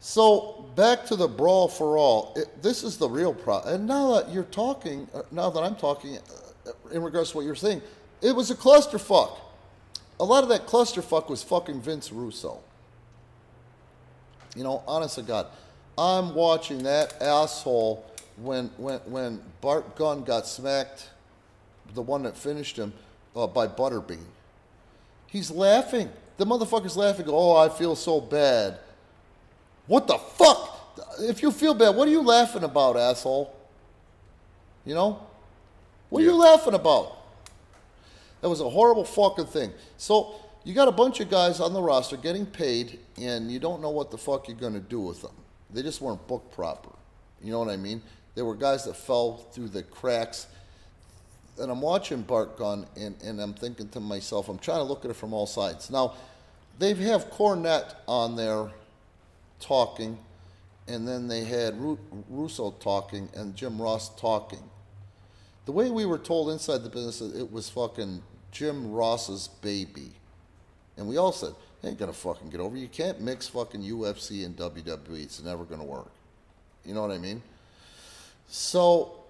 So back to the brawl for all. This is the real problem. And now that you're talking, now that I'm talking, in regards to what you're saying, it was a clusterfuck. A lot of that clusterfuck was fucking Vince Russo. You know, honest to God, I'm watching that asshole when Bart Gunn got smacked, the one that finished him, by Butterbean. He's laughing. The motherfucker's laughing. Oh, I feel so bad. What the fuck? If you feel bad, what are you laughing about, asshole? You know? What are you laughing about? That was a horrible fucking thing. So, you got a bunch of guys on the roster getting paid, and you don't know what the fuck you're going to do with them. They just weren't booked proper. You know what I mean? There were guys that fell through the cracks. And I'm watching Bart Gunn, and I'm thinking to myself, I'm trying to look at it from all sides. Now, they have Cornette on there talking, and then they had Russo talking and Jim Ross talking. The way we were told inside the business, it was fucking Jim Ross's baby. And we all said, ain't gonna fucking get over. You can't mix fucking UFC and WWE. It's never gonna work. You know what I mean? So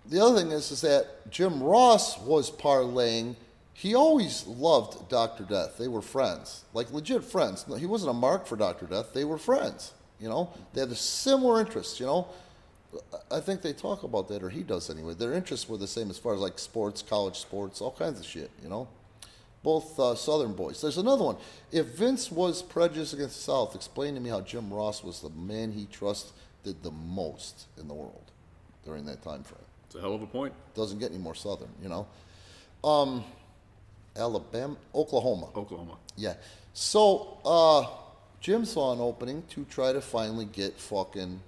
the other thing is that Jim Ross was parlaying. He always loved Dr. Death. They were friends, like legit friends. No, he wasn't a mark for Dr. Death. They were friends. You know, they had a similar interests. You know, I think they talk about that, or he does anyway. Their interests were the same as far as like sports, college sports, all kinds of shit. You know, both Southern boys. There's another one. If Vince was prejudiced against the South, explain to me how Jim Ross was the man he trusted the most in the world during that time frame. It's a hell of a point. Doesn't get any more Southern, you know. Oklahoma. Yeah. So Jim saw an opening to try to finally get fucking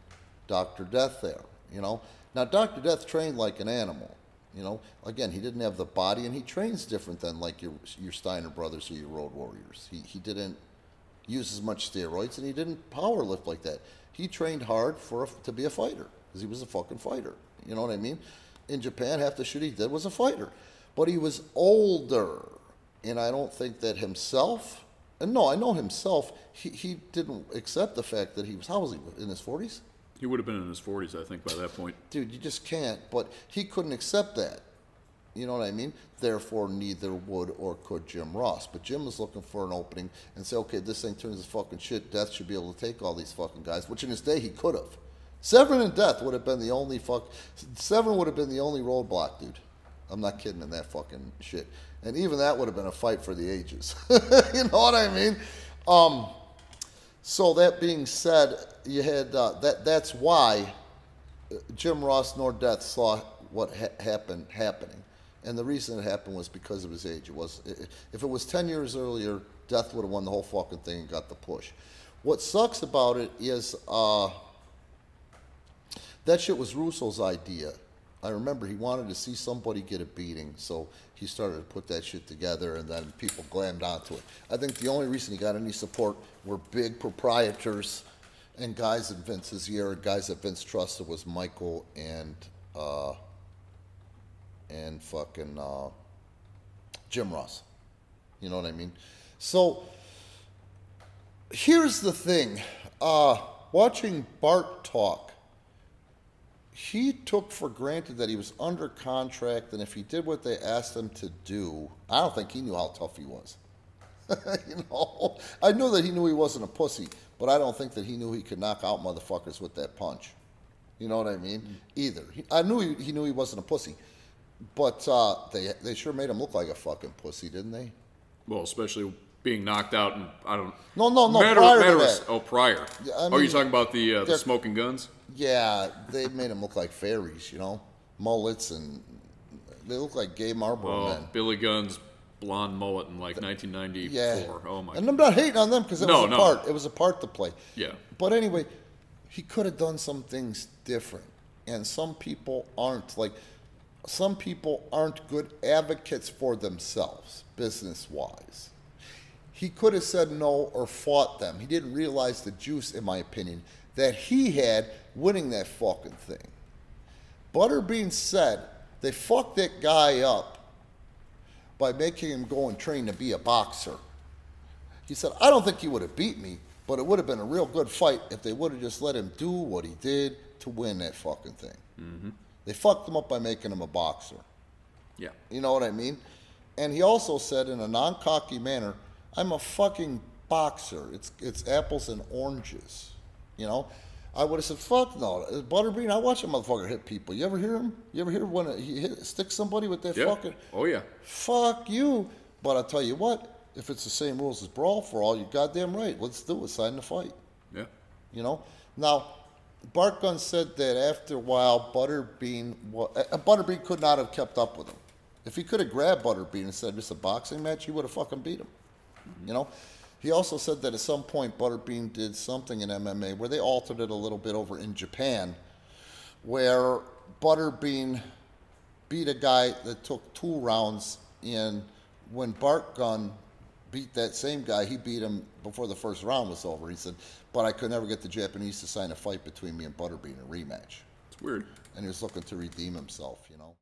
Dr. Death there, you know. Now, Dr. Death trained like an animal, you know. Again, he didn't have the body, and he trains different than like your Steiner brothers or your Road Warriors. He didn't use as much steroids, and he didn't power lift like that. He trained hard to be a fighter, because he was a fucking fighter. You know what I mean? In Japan, half the shit he did was a fighter. But he was older, and I don't think that himself, and no, I know himself, he didn't accept the fact that he was, how was he, in his 40s? He would have been in his 40s, I think, by that point. Dude, you just can't, but he couldn't accept that. You know what I mean? Therefore, neither would or could Jim Ross. But Jim was looking for an opening and say, okay, this thing turns to fucking shit. Death should be able to take all these fucking guys, which in his day he could have. Severn and Death would have been the only Severn would have been the only roadblock, dude. I'm not kidding in that fucking shit. And even that would have been a fight for the ages. You know what I mean? So that being said, you had that's why Jim Ross nor Death saw what happening. And the reason it happened was because of his age. If it was 10 years earlier, Death would have won the whole fucking thing and got the push. What sucks about it is that shit was Russo's idea. I remember he wanted to see somebody get a beating, so he started to put that shit together, and then people glammed onto it. I think the only reason he got any support were big proprietors and guys in Vince's ear, guys that Vince trusted was Michael and fucking Jim Ross. You know what I mean? So here's the thing. Watching Bart talk, he took for granted that he was under contract, and if he did what they asked him to do, I don't think he knew how tough he was. You know, I knew that he knew he wasn't a pussy, but I don't think that he knew he could knock out motherfuckers with that punch. You know what I mean? Either. I knew he knew he wasn't a pussy, but they sure made him look like a fucking pussy, didn't they? Well, especially being knocked out, and I don't. No. Prior to that. Oh, prior. I mean, you're talking about the smoking guns? Yeah, they made them look like fairies, you know, mullets, and they look like gay Marlboro men. Billy Gunn's blonde mullet in like 1994. Yeah. Oh my. And I'm not hating on them because it was a part to play. Yeah. But anyway, he could have done some things different, and some people aren't good advocates for themselves, business-wise. He could have said no or fought them. He didn't realize the juice, in my opinion, that he had winning that fucking thing. Butterbean said they fucked that guy up by making him go and train to be a boxer. He said, I don't think he would have beat me, But it would have been a real good fight if they would have just let him do what he did to win that fucking thing. Mm-hmm. They fucked him up by making him a boxer. Yeah. You know what I mean? And he also said in a non-cocky manner, I'm a fucking boxer. It's apples and oranges. You know? I would have said, fuck no. Butterbean, I watch a motherfucker hit people. You ever hear him? You ever hear when he sticks somebody with that fucking... Oh, yeah. Fuck you. But I'll tell you what, if it's the same rules as Brawl for all, you're goddamn right. Let's do it. Sign the fight. Yeah. You know? Now, Bart Gunn said that after a while, Butterbean could not have kept up with him. If he could have grabbed Butterbean and said, it's a boxing match, he would have fucking beat him. Mm-hmm. You know? He also said that at some point Butterbean did something in MMA where they altered it a little bit over in Japan, where Butterbean beat a guy that took 2 rounds, and when Bart Gunn beat that same guy, he beat him before the first round was over. He said, but I could never get the Japanese to sign a fight between me and Butterbean, a rematch. It's weird. And he was looking to redeem himself, you know.